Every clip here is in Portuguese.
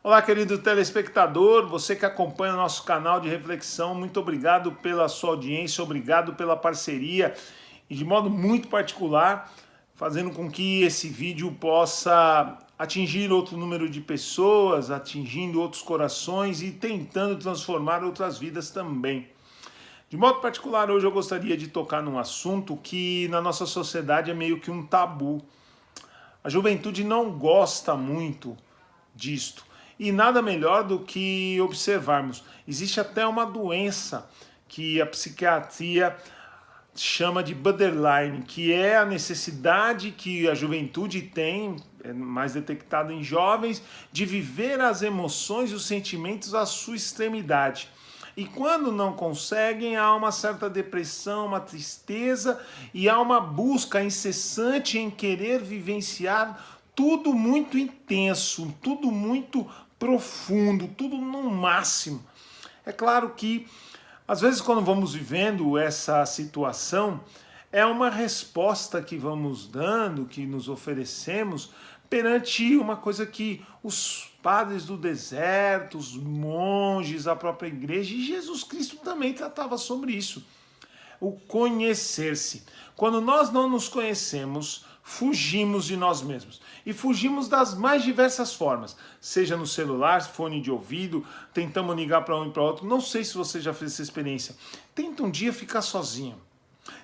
Olá, querido telespectador, você que acompanha o nosso canal de reflexão, muito obrigado pela sua audiência, obrigado pela parceria e de modo muito particular, fazendo com que esse vídeo possa atingir outro número de pessoas, atingindo outros corações e tentando transformar outras vidas também. De modo particular, hoje eu gostaria de tocar num assunto que na nossa sociedade é meio que um tabu. A juventude não gosta muito disto. E nada melhor do que observarmos. Existe até uma doença que a psiquiatria chama de borderline, que é a necessidade que a juventude tem, mais detectada em jovens, de viver as emoções e os sentimentos à sua extremidade. E quando não conseguem, há uma certa depressão, uma tristeza e há uma busca incessante em querer vivenciar tudo muito intenso, tudo muito profundo, tudo no máximo. É claro que, às vezes, quando vamos vivendo essa situação, é uma resposta que vamos dando, que nos oferecemos perante uma coisa que os padres do deserto, os monges, a própria igreja e Jesus Cristo também tratava sobre isso. O conhecer-se. Quando nós não nos conhecemos, fugimos de nós mesmos. E fugimos das mais diversas formas. Seja no celular, fone de ouvido, tentamos ligar para um e para outro. Não sei se você já fez essa experiência. Tenta um dia ficar sozinho.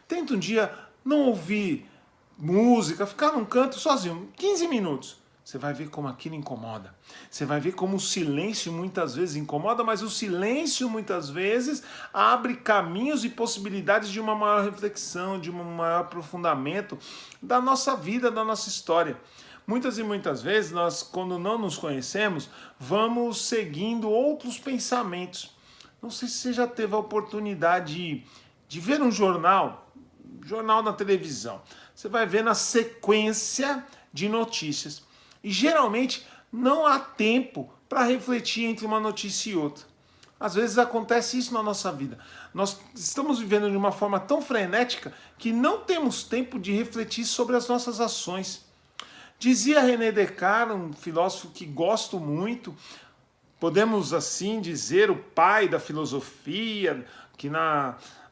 Tenta um dia não ouvir música, ficar num canto sozinho, 15 minutos. Você vai ver como aquilo incomoda. Você vai ver como o silêncio muitas vezes incomoda, mas o silêncio muitas vezes abre caminhos e possibilidades de uma maior reflexão, de um maior aprofundamento da nossa vida, da nossa história. Muitas e muitas vezes nós, quando não nos conhecemos, vamos seguindo outros pensamentos. Não sei se você já teve a oportunidade de ver um jornal na televisão. Você vai ver na sequência de notícias. E geralmente não há tempo para refletir entre uma notícia e outra. Às vezes acontece isso na nossa vida. Nós estamos vivendo de uma forma tão frenética que não temos tempo de refletir sobre as nossas ações. Dizia René Descartes, um filósofo que gosto muito, podemos assim dizer o pai da filosofia,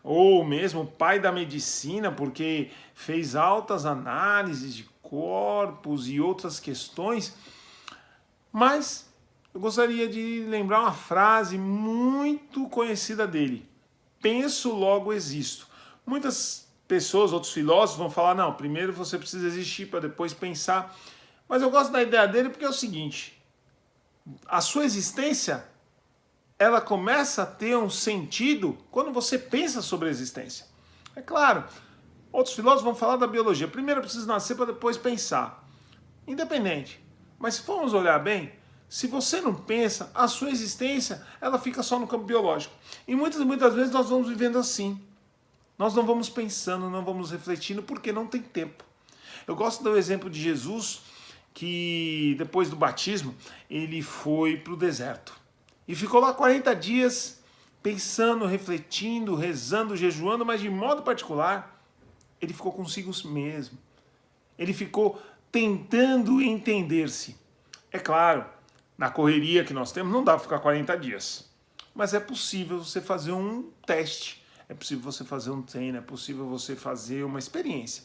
ou mesmo o pai da medicina, porque fez altas análises de corpos e outras questões. Mas eu gostaria de lembrar uma frase muito conhecida dele: penso, logo existo. Muitas pessoas, outros filósofos vão falar, não, primeiro você precisa existir para depois pensar. Mas eu gosto da ideia dele porque é o seguinte: a sua existência, ela começa a ter um sentido quando você pensa sobre a existência. É claro, outros filósofos vão falar da biologia. Primeiro eu preciso nascer para depois pensar. Independente. Mas se formos olhar bem, se você não pensa, a sua existência, ela fica só no campo biológico. E muitas vezes nós vamos vivendo assim. Nós não vamos pensando, não vamos refletindo, porque não tem tempo. Eu gosto do exemplo de Jesus, que depois do batismo, ele foi para o deserto. E ficou lá 40 dias pensando, refletindo, rezando, jejuando, mas de modo particular, ele ficou consigo mesmo. Ele ficou tentando entender-se. É claro, na correria que nós temos, não dá para ficar 40 dias. Mas é possível você fazer um teste, é possível você fazer um treino, é possível você fazer uma experiência.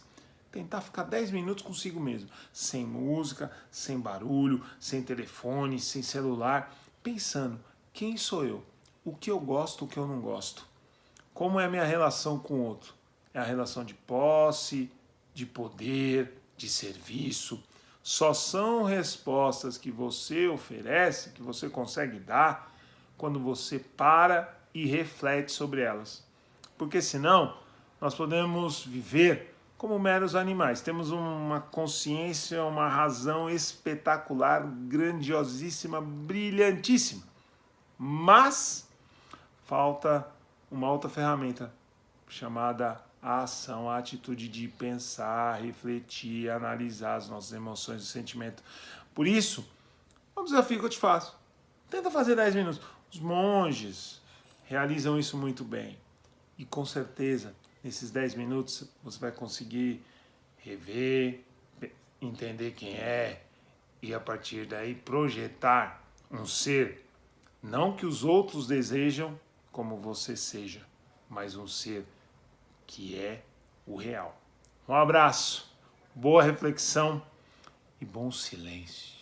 Tentar ficar 10 minutos consigo mesmo, sem música, sem barulho, sem telefone, sem celular, pensando: quem sou eu? O que eu gosto, o que eu não gosto? Como é a minha relação com o outro? É a relação de posse, de poder, de serviço? Só são respostas que você oferece, que você consegue dar, quando você para e reflete sobre elas. Porque senão, nós podemos viver como meros animais. Temos uma consciência, uma razão espetacular, grandiosíssima, brilhantíssima. Mas falta uma outra ferramenta chamada a ação, a atitude de pensar, refletir, analisar as nossas emoções e sentimentos. Por isso, é um desafio que eu te faço. Tenta fazer 10 minutos. Os monges realizam isso muito bem. E com certeza, nesses 10 minutos, você vai conseguir rever, entender quem é e a partir daí projetar Um ser não que os outros desejam como você seja, mas um ser que é o real. Um abraço, boa reflexão e bom silêncio.